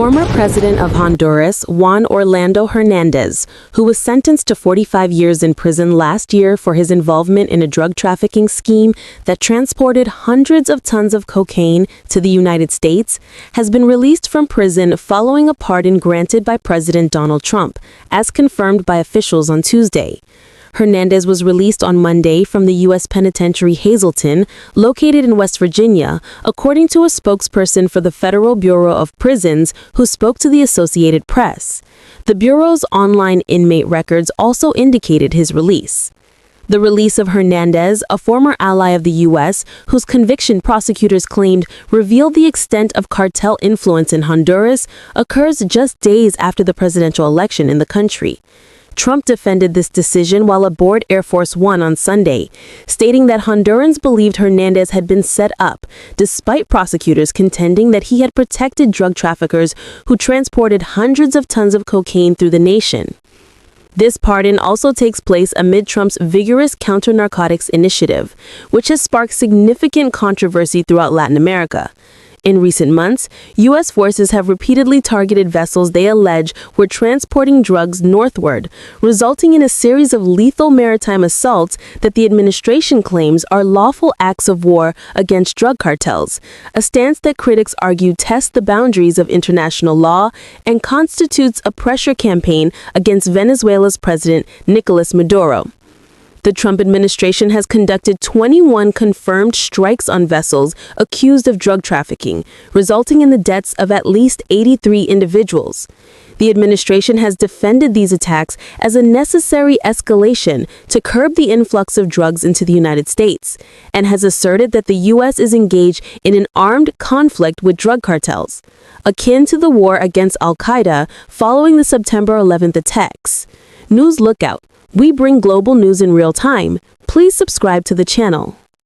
Former president of Honduras, Juan Hernández, who was sentenced to 45 years in prison last year for his involvement in a drug trafficking scheme that transported hundreds of tons of cocaine to the United States, has been released from prison following a pardon granted by President Donald Trump, as confirmed by officials on Tuesday. Hernández was released on Monday from the U.S. Penitentiary Hazleton, located in West Virginia, according to a spokesperson for the Federal Bureau of Prisons who spoke to the Associated Press. The Bureau's online inmate records also indicated his release. The release of Hernández, a former ally of the U.S., whose conviction prosecutors claimed revealed the extent of cartel influence in Honduras, occurs just days after the presidential election in the country. Trump defended this decision while aboard Air Force One on Sunday, stating that Hondurans believed Hernández had been set up, despite prosecutors contending that he had protected drug traffickers who transported hundreds of tons of cocaine through the nation. This pardon also takes place amid Trump's vigorous counter-narcotics initiative, which has sparked significant controversy throughout Latin America. In recent months, U.S. forces have repeatedly targeted vessels they allege were transporting drugs northward, resulting in a series of lethal maritime assaults that the administration claims are lawful acts of war against drug cartels, a stance that critics argue tests the boundaries of international law and constitutes a pressure campaign against Venezuela's President Nicolas Maduro. The Trump administration has conducted 21 confirmed strikes on vessels accused of drug trafficking, resulting in the deaths of at least 83 individuals. The administration has defended these attacks as a necessary escalation to curb the influx of drugs into the United States, and has asserted that the U.S. is engaged in an armed conflict with drug cartels, akin to the war against al-Qaeda following the September 11th attacks. News Lookout. We bring global news in real time. Please subscribe to the channel.